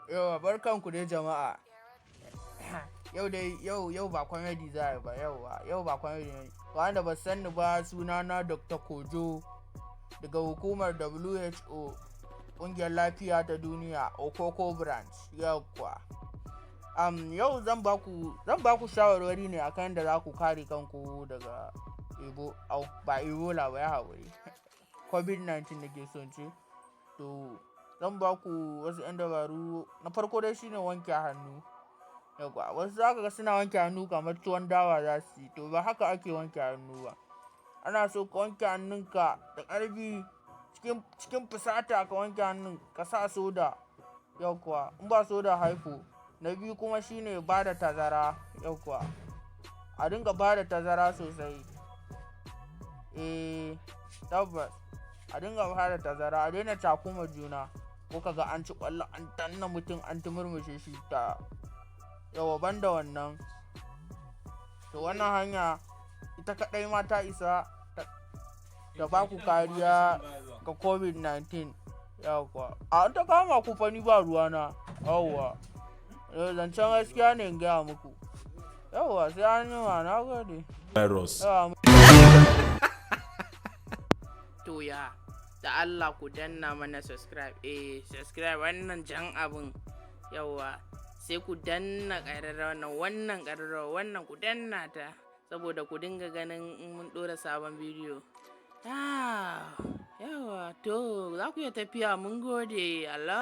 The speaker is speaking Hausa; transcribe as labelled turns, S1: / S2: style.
S1: Yawa barkanku dai jama'a. Yau ba comedy za a yi ba, yau ba comedy ne. Wanda ba san ni ba, sunana Dr. Kojo daga hukumar WHO, ƙungiyar lafiya ta duniya, Okoko branch. Yauwa. Yau zan ba ku shawarwari ne akan da za ku kare kanku daga Ebola ba, ya haƙuri. COVID-19 da ke son ce. To zan ba ku wasu 'yan dabaru. Na farko dai shine wanke hannu. Yauwa, wasu za ka ga suna wanke hannu kamar tuwon dawa za su yi. To ba haka ake wanke hannu ba. Ana so ka wanke hannunka da ƙarfi, cikin fusata ka wanke hannun, ka sa soda. Yauwa, in ba soda haifo. Na biyu kuma shine ba da tazara. Yauwa, a dinga ba da tazara sosai. Tabbas, a dinga ba da tazara, a daina cakuma juna. Ko ka ga an ci ƙwallo, an danna mutum, an murmushe shi ta. Yawa, banda wannan. To wannan hanya ita kaɗai ma ta isa da ba ku kariya ga COVID-19. Yauwa, an ta kama ku fa ni ba ruwana. Yauwa, zancen gaskiya ne in gaya muku. Yauwa, sai an yi ma, na gode.
S2: Virus.
S3: To ya, da Allah ku danna mana subscribe. Subscribe wannan jan abun. Yauwa, sai ku danna ƙararrawa wannan ƙararrawa wannan ku danna ta, saboda ku dinga ganin in mun ɗora sabon bidiyo. Yawa, to za ku iya tafiya, mun gode. Allah.